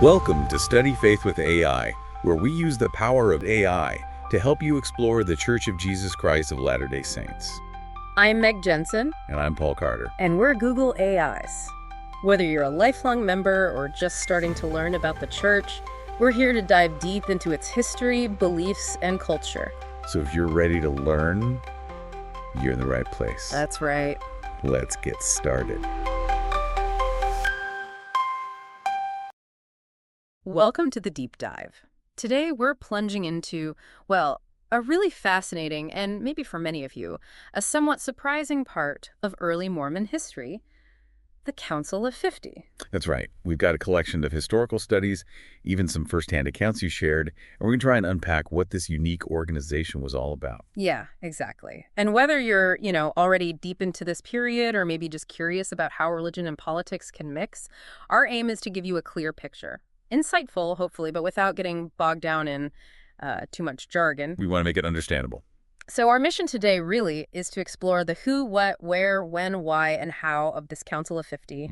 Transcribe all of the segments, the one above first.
Welcome to Study Faith with AI, where we use the power of AI to help you explore the Church of Jesus Christ of Latter-day Saints. I'm Meg Jensen, And I'm Paul Carter. and we're Google AIs. Whether you're a lifelong member or just starting to learn about the church, we're here to dive deep into its history, beliefs, and culture. So if you're ready to learn, you're in the right place. That's right. Let's get started. Welcome to the Deep Dive. Today we're plunging into, well, a really fascinating, and maybe for many of you, a somewhat surprising part of early Mormon history, the Council of 50. That's right. We've got a collection of historical studies, even some firsthand accounts you shared, and we're going to try and unpack what this unique organization was all about. Yeah, exactly. And whether you're, already deep into this period or maybe just curious about how religion and politics can mix, our aim is to give you a clear picture. Insightful, hopefully, but without getting bogged down in too much jargon. We want to make it understandable. So our mission today really is to explore the who, what, where, when, why, and how of this Council of 50.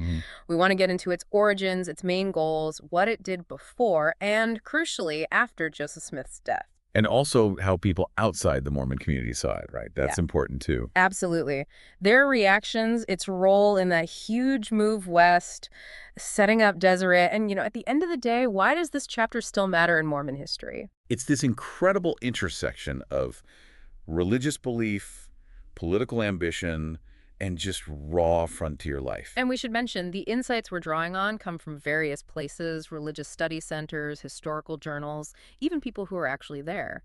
We want to get into its origins, its main goals, what it did before, and crucially, after Joseph Smith's death. And also how people outside the Mormon community saw it, right? That's important too. Absolutely. Their reactions, its role in that huge move west, setting up Deseret, and, at the end of the day, why does this chapter still matter in Mormon history? It's this incredible intersection of religious belief, political ambition, and just raw frontier life. And we should mention, the insights we're drawing on come from various places, religious study centers, historical journals, even people who are actually there.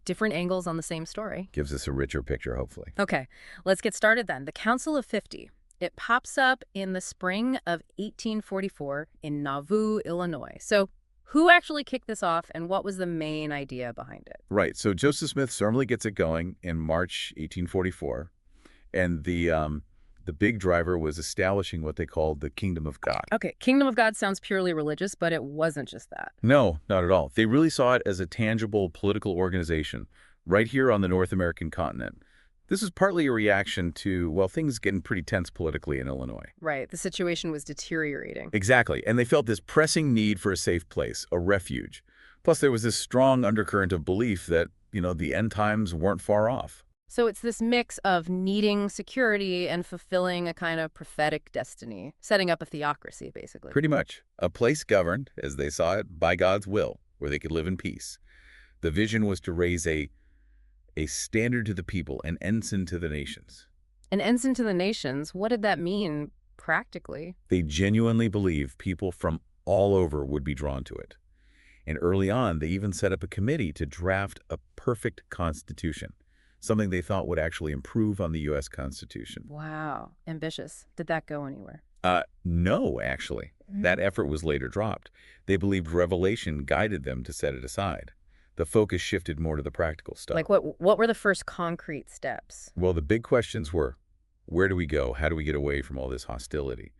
Different angles on the same story. Gives us a richer picture, hopefully. Okay, let's get started then. The Council of 50. It pops up in the spring of 1844 in Nauvoo, Illinois. So who actually kicked this off, and what was the main idea behind it? Right, so Joseph Smith certainly gets it going in March 1844. And the big driver was establishing what they called the Kingdom of God. Okay, Kingdom of God sounds purely religious, but it wasn't just that. No, not at all. They really saw it as a tangible political organization right here on the North American continent. This is partly a reaction to, well, things getting pretty tense politically in Illinois. Right, the situation was deteriorating. Exactly, and they felt this pressing need for a safe place, a refuge. Plus, there was this strong undercurrent of belief that, the end times weren't far off. So it's this mix of needing security and fulfilling a kind of prophetic destiny, setting up a theocracy, basically. Pretty much. A place governed, as they saw it, by God's will, where they could live in peace. The vision was to raise a standard to the people, an ensign to the nations. An ensign to the nations? What did that mean practically? They genuinely believed people from all over would be drawn to it. And early on, they even set up a committee to draft a perfect constitution, something they thought would actually improve on the U.S. Constitution. Wow. Ambitious. Did that go anywhere? No, actually. That effort was later dropped. They believed revelation guided them to set it aside. The focus shifted more to the practical stuff. Like what were the first concrete steps? Well, the big questions were, where do we go? How do we get away from all this hostility?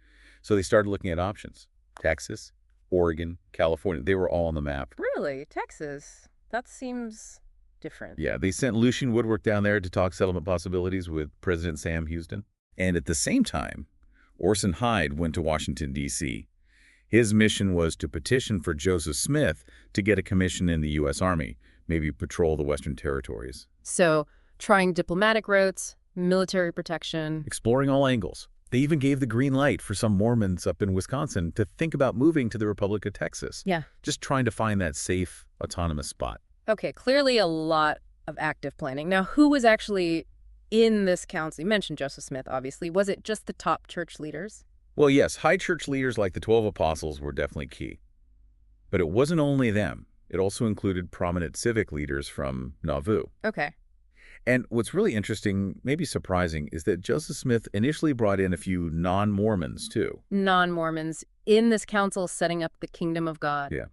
So they started looking at options. Texas, Oregon, California, they were all on the map. Really? Texas? That seems different. Yeah, they sent Lucian Woodwork down there to talk settlement possibilities with President Sam Houston. And at the same time, Orson Hyde went to Washington, D.C. His mission was to petition for Joseph Smith to get a commission in the U.S. Army, maybe patrol the Western Territories. So, trying diplomatic routes, military protection. Exploring all angles. They even gave the green light for some Mormons up in Wisconsin to think about moving to the Republic of Texas. Yeah. Just trying to find that safe, autonomous spot. Okay, clearly a lot of active planning. Now, who was actually in this council? You mentioned Joseph Smith, obviously. Was it just the top church leaders? Well, yes, high church leaders like the 12 apostles were definitely key. But it wasn't only them. It also included prominent civic leaders from Nauvoo. Okay. And what's really interesting, maybe surprising, is that Joseph Smith initially brought in a few non-Mormons, too. Non-Mormons in this council setting up the Kingdom of God. Yeah.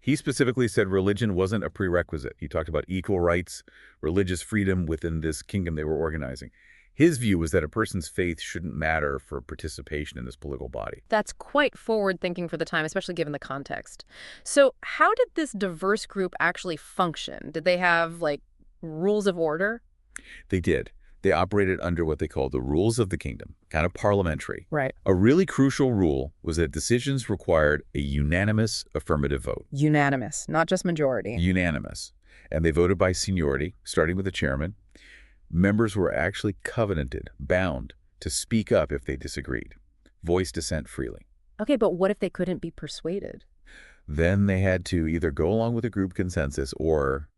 He specifically said religion wasn't a prerequisite. He talked about equal rights, religious freedom within this kingdom they were organizing. His view was that a person's faith shouldn't matter for participation in this political body. That's quite forward-thinking for the time, especially given the context. So how did this diverse group actually function? Did they have, rules of order? They did. They operated under what they called the rules of the kingdom, kind of parliamentary. Right. A really crucial rule was that decisions required a unanimous affirmative vote. Unanimous, not just majority. Unanimous. And they voted by seniority, starting with the chairman. Members were actually covenanted, bound, to speak up if they disagreed, voice dissent freely. Okay, but what if they couldn't be persuaded? Then they had to either go along with a group consensus or,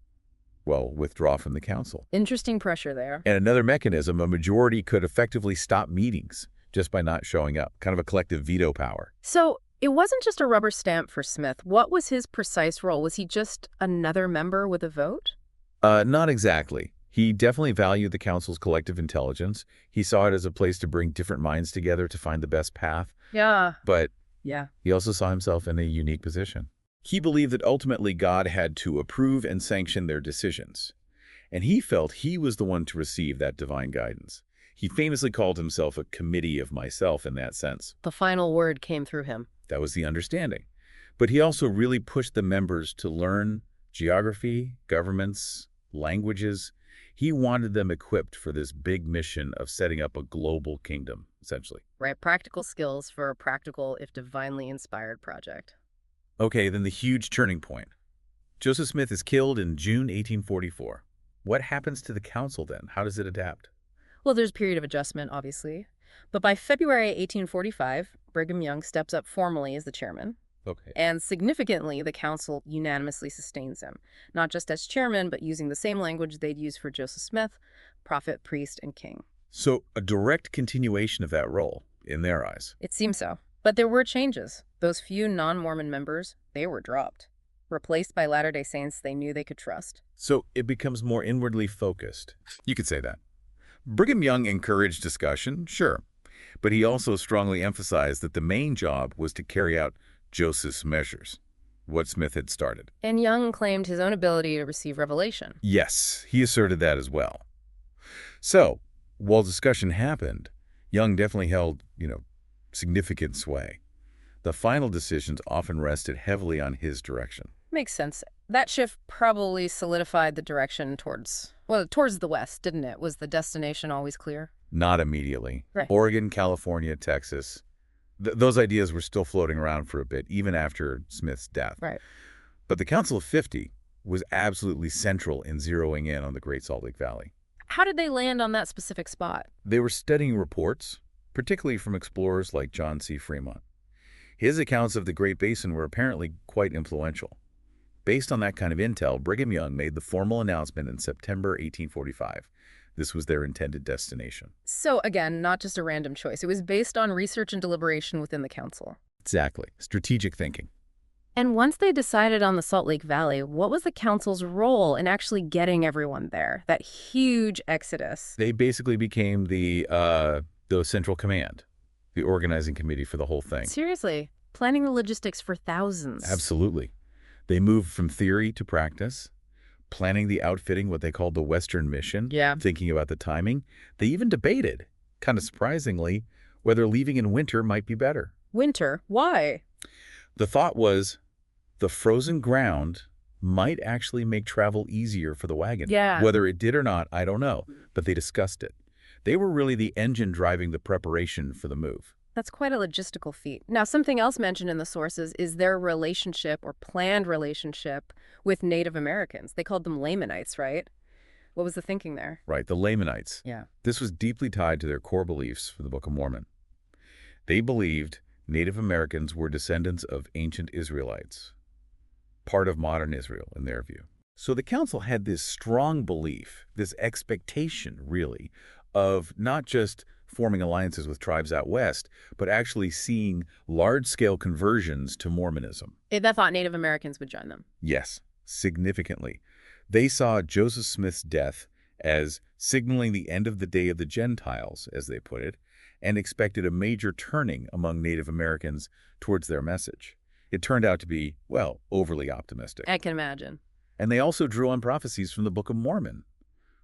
well, withdraw from the council. Interesting pressure there. And another mechanism, a majority could effectively stop meetings just by not showing up, kind of a collective veto power. So it wasn't just a rubber stamp for Smith. What was his precise role? Was he just another member with a vote? Not exactly. He definitely valued the council's collective intelligence. He saw it as a place to bring different minds together to find the best path. Yeah. But Yeah. he also saw himself in a unique position. He believed that ultimately God had to approve and sanction their decisions. And he felt he was the one to receive that divine guidance. He famously called himself a committee of myself in that sense. The final word came through him. That was the understanding. But he also really pushed the members to learn geography, governments, languages. He wanted them equipped for this big mission of setting up a global kingdom, essentially. Right, practical skills for a practical, if divinely inspired project. Okay, then the huge turning point. Joseph Smith is killed in June 1844. What happens to the council then? How does it adapt? Well, there's a period of adjustment, obviously. But by February 1845, Brigham Young steps up formally as the chairman. Okay. And significantly, the council unanimously sustains him, not just as chairman, but using the same language they'd use for Joseph Smith, prophet, priest, and king. So a direct continuation of that role, in their eyes. It seems so. But there were changes. Those few non-Mormon members, they were dropped, replaced by Latter-day Saints they knew they could trust. So it becomes more inwardly focused. You could say that. Brigham Young encouraged discussion, sure, but he also strongly emphasized that the main job was to carry out Joseph's measures, what Smith had started. And Young claimed his own ability to receive revelation. Yes, he asserted that as well. So, while discussion happened, Young definitely held, significant sway. The final decisions often rested heavily on his direction. Makes sense. That shift probably solidified the direction towards the west, didn't it? Was the destination always clear? Not immediately. Right. Oregon, California, Texas, those ideas were still floating around for a bit, even after Smith's death. Right. But the Council of 50 was absolutely central in zeroing in on the Great Salt Lake Valley. How did they land on that specific spot? They were studying reports, particularly from explorers like John C. Fremont. His accounts of the Great Basin were apparently quite influential. Based on that kind of intel, Brigham Young made the formal announcement in September 1845. This was their intended destination. So again, not just a random choice. It was based on research and deliberation within the council. Exactly. Strategic thinking. And once they decided on the Salt Lake Valley, what was the council's role in actually getting everyone there? That huge exodus. They basically became the central command, the organizing committee for the whole thing. Seriously, planning the logistics for thousands. Absolutely. They moved from theory to practice, planning the outfitting, what they called the Western mission, Yeah. thinking about the timing. They even debated, kind of surprisingly, whether leaving in winter might be better. Winter? Why? The thought was the frozen ground might actually make travel easier for the wagon. Yeah. Whether it did or not, I don't know, but they discussed it. They were really the engine driving the preparation for the move. That's quite a logistical feat. Now, something else mentioned in the sources is their relationship or planned relationship with Native Americans. They called them Lamanites, right? What was the thinking there? Right, the Lamanites. Yeah. This was deeply tied to their core beliefs for the Book of Mormon. They believed Native Americans were descendants of ancient Israelites, part of modern Israel in their view. So the council had this strong belief, this expectation, really, of not just forming alliances with tribes out west, but actually seeing large-scale conversions to Mormonism. They thought Native Americans would join them. Yes, significantly. They saw Joseph Smith's death as signaling the end of the day of the Gentiles, as they put it, and expected a major turning among Native Americans towards their message. It turned out to be, well, overly optimistic. I can imagine. And they also drew on prophecies from the Book of Mormon,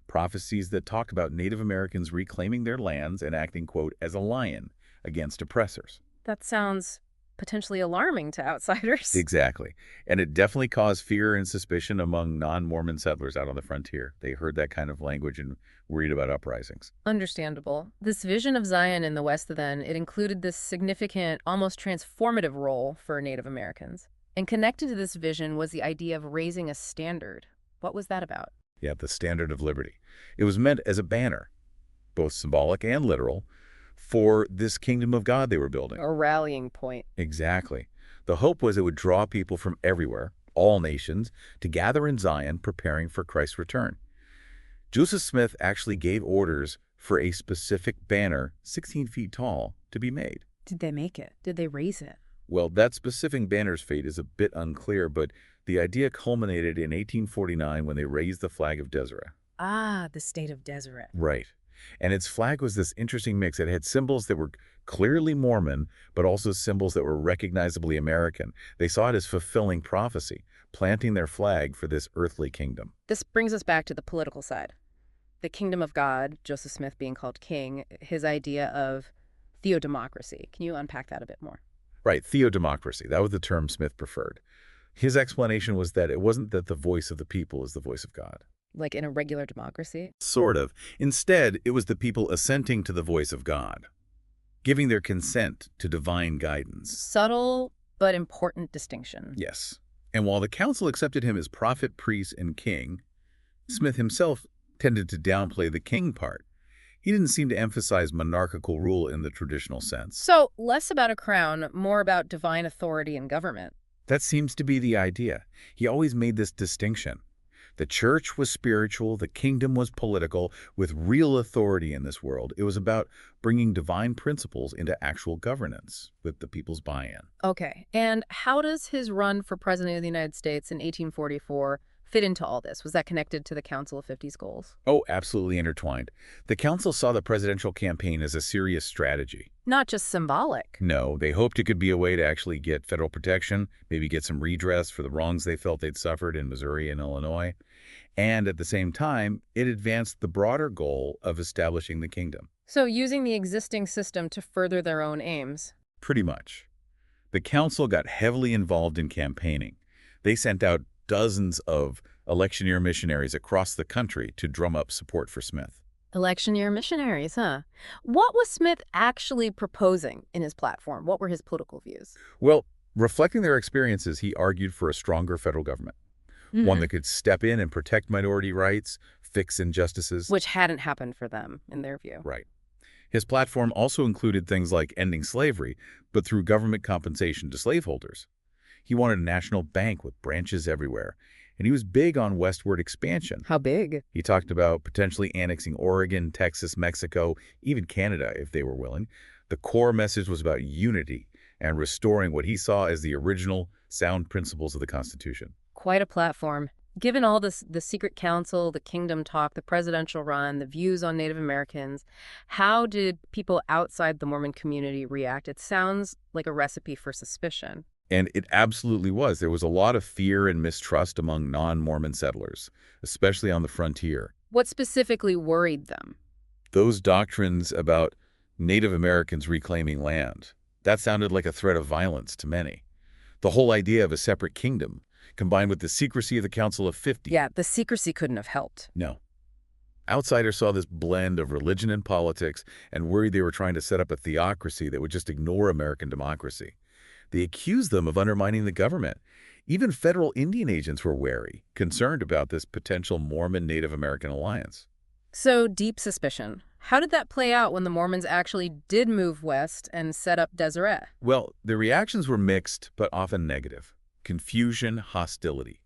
prophecies that talked about Native Americans reclaiming their lands and acting, quote, as a lion against oppressors. That sounds potentially alarming to outsiders. Exactly. And it definitely caused fear and suspicion among non-Mormon settlers out on the frontier. They heard that kind of language and worried about uprisings. Understandable. This vision of Zion in the West, then, it included this significant, almost transformative role for Native Americans. And connected to this vision was the idea of raising a standard. What was that about? Yeah, the standard of liberty. It was meant as a banner, both symbolic and literal, for this kingdom of God they were building. A rallying point. Exactly. The hope was it would draw people from everywhere, all nations, to gather in Zion preparing for Christ's return. Joseph Smith actually gave orders for a specific banner 16 feet tall to be made. Did they make it? Did they raise it? Well, that specific banner's fate is a bit unclear, but the idea culminated in 1849 when they raised the flag of Deseret. Ah, the state of Deseret. Right. And its flag was this interesting mix. It had symbols that were clearly Mormon, but also symbols that were recognizably American. They saw it as fulfilling prophecy, planting their flag for this earthly kingdom. This brings us back to the political side. The kingdom of God, Joseph Smith being called king, his idea of theo-democracy. Can you unpack that a bit more? Right, theo-democracy. That was the term Smith preferred. His explanation was that it wasn't that the voice of the people is the voice of God. Like in a regular democracy? Sort of. Instead, it was the people assenting to the voice of God, giving their consent to divine guidance. Subtle but important distinction. Yes. And while the council accepted him as prophet, priest, and king, Smith himself tended to downplay the king part. He didn't seem to emphasize monarchical rule in the traditional sense. So, less about a crown, more about divine authority and government. That seems to be the idea. He always made this distinction. The church was spiritual, the kingdom was political, with real authority in this world. It was about bringing divine principles into actual governance with the people's buy-in. Okay, and how does his run for president of the United States in 1844 fit into all this? Was that connected to the Council of 50's goals? Oh, absolutely intertwined. The council saw the presidential campaign as a serious strategy. Not just symbolic. No, they hoped it could be a way to actually get federal protection, maybe get some redress for the wrongs they felt they'd suffered in Missouri and Illinois. And at the same time, it advanced the broader goal of establishing the kingdom. So using the existing system to further their own aims. Pretty much. The council got heavily involved in campaigning. They sent out dozens of electioneer missionaries across the country to drum up support for Smith. Election year missionaries, huh? What was Smith actually proposing in his platform? What were his political views? Well, reflecting their experiences, he argued for a stronger federal government. One that could step in and protect minority rights, fix injustices. Which hadn't happened for them, in their view. Right. His platform also included things like ending slavery, but through government compensation to slaveholders. He wanted a national bank with branches everywhere, and he was big on westward expansion. How big? He talked about potentially annexing Oregon, Texas, Mexico, even Canada if they were willing. The core message was about unity and restoring what he saw as the original sound principles of the Constitution. Quite a platform. Given all this, the secret council, the kingdom talk, the presidential run, the views on Native Americans, how did people outside the Mormon community react? It sounds like a recipe for suspicion. And it absolutely was. There was a lot of fear and mistrust among non-Mormon settlers, especially on the frontier. What specifically worried them? Those doctrines about Native Americans reclaiming land, that sounded like a threat of violence to many. The whole idea of a separate kingdom, combined with the secrecy of the Council of 50. Yeah, the secrecy couldn't have helped. No. Outsiders saw this blend of religion and politics and worried they were trying to set up a theocracy that would just ignore American democracy. They accused them of undermining the government. Even federal Indian agents were wary, concerned about this potential Mormon-Native American alliance. So, deep suspicion. How did that play out when the Mormons actually did move west and set up Deseret? Well, the reactions were mixed, but often negative. Confusion, hostility.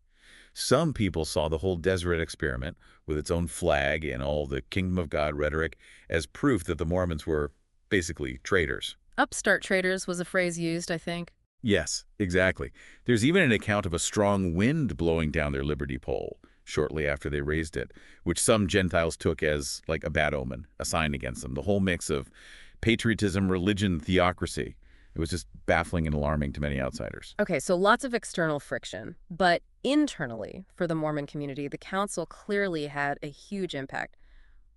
Some people saw the whole Deseret experiment, with its own flag and all the Kingdom of God rhetoric, as proof that the Mormons were basically traitors. Upstart traitors was a phrase used, I think. Yes, exactly. There's even an account of a strong wind blowing down their liberty pole shortly after they raised it, which some Gentiles took as like a bad omen, a sign against them. The whole mix of patriotism, religion, theocracy. It was just baffling and alarming to many outsiders. Okay, so lots of external friction, but internally, for the Mormon community, the council clearly had a huge impact.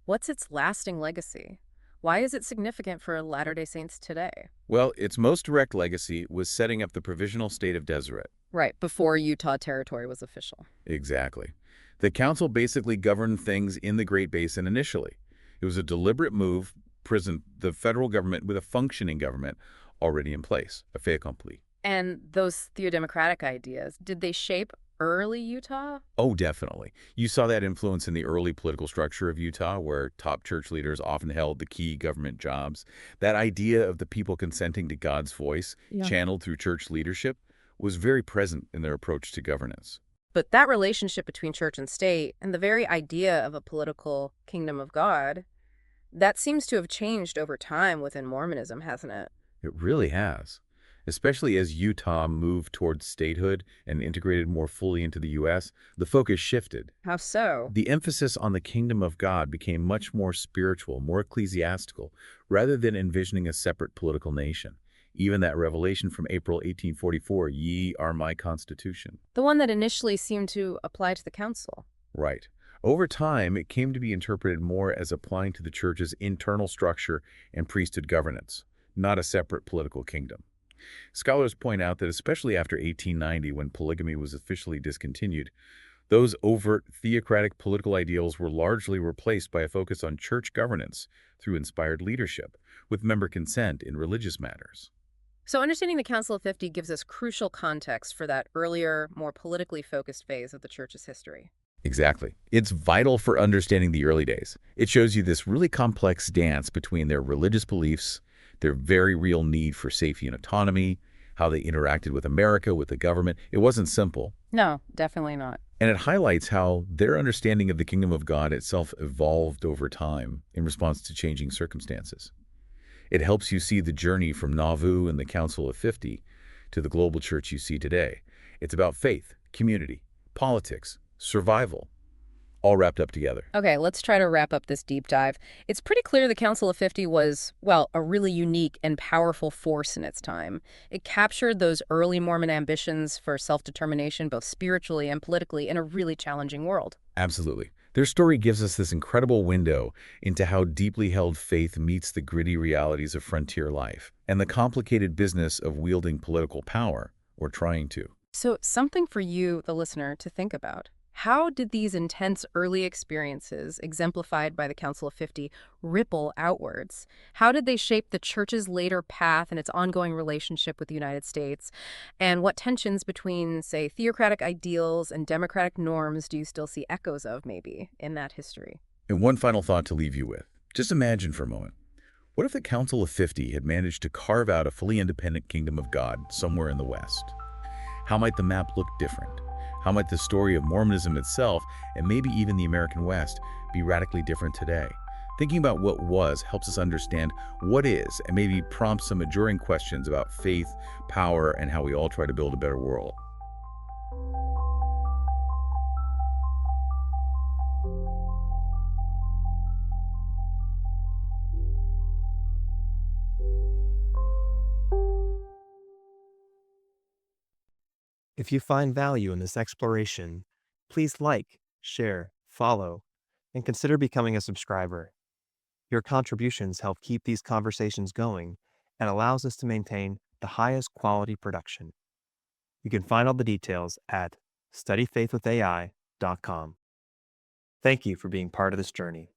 What's its lasting legacy? Why is it significant for Latter-day Saints today? Well, its most direct legacy was setting up the provisional state of Deseret. Right, before Utah Territory was official. Exactly. The council basically governed things in the Great Basin initially. It was a deliberate move, present the federal government with a functioning government already in place, a fait accompli. And those theo-democratic ideas, did they shape early Utah? Oh, definitely. You saw that influence in the early political structure of Utah, where top church leaders often held the key government jobs. That idea of the people consenting to God's voice, Yeah. channeled through church leadership, was very present in their approach to governance. But that relationship between church and state, and the very idea of a political kingdom of God, that seems to have changed over time within Mormonism, hasn't it? It really has, especially as Utah moved towards statehood and integrated more fully into the U.S., the focus shifted. How so? The emphasis on the kingdom of God became much more spiritual, more ecclesiastical, rather than envisioning a separate political nation. Even that revelation from April 1844, "Ye are my constitution." The one that initially seemed to apply to the council. Right. Over time, it came to be interpreted more as applying to the church's internal structure and priesthood governance, not a separate political kingdom. Scholars point out that especially after 1890, when polygamy was officially discontinued, those overt theocratic political ideals were largely replaced by a focus on church governance through inspired leadership, with member consent in religious matters. So understanding the Council of 50 gives us crucial context for that earlier, more politically focused phase of the church's history. Exactly. It's vital for understanding the early days. It shows you this really complex dance between their religious beliefs, their very real need for safety and autonomy, how they interacted with America, with the government. It wasn't simple. No, definitely not. And it highlights how their understanding of the kingdom of God itself evolved over time in response to changing circumstances. It helps you see the journey from Nauvoo and the Council of 50 to the global church you see today. It's about faith, community, politics, survival, all wrapped up together. Okay, let's try to wrap up this deep dive. It's pretty clear the Council of 50 was, well, a really unique and powerful force in its time. It captured those early Mormon ambitions for self-determination, both spiritually and politically, in a really challenging world. Absolutely. Their story gives us this incredible window into how deeply held faith meets the gritty realities of frontier life and the complicated business of wielding political power, or trying to. So something for you, the listener, to think about. How did these intense early experiences, exemplified by the Council of 50, ripple outwards? How did they shape the church's later path and its ongoing relationship with the United States? And what tensions between, say, theocratic ideals and democratic norms do you still see echoes of, maybe, in that history? And one final thought to leave you with. Just imagine for a moment. What if the Council of 50 had managed to carve out a fully independent kingdom of God somewhere in the West? How might the map look different? How might the story of Mormonism itself, and maybe even the American West, be radically different today? Thinking about what was helps us understand what is, and maybe prompts some enduring questions about faith, power, and how we all try to build a better world. If you find value in this exploration, please like, share, follow, and consider becoming a subscriber. Your contributions help keep these conversations going and allows us to maintain the highest quality production. You can find all the details at studyfaithwithai.com. Thank you for being part of this journey.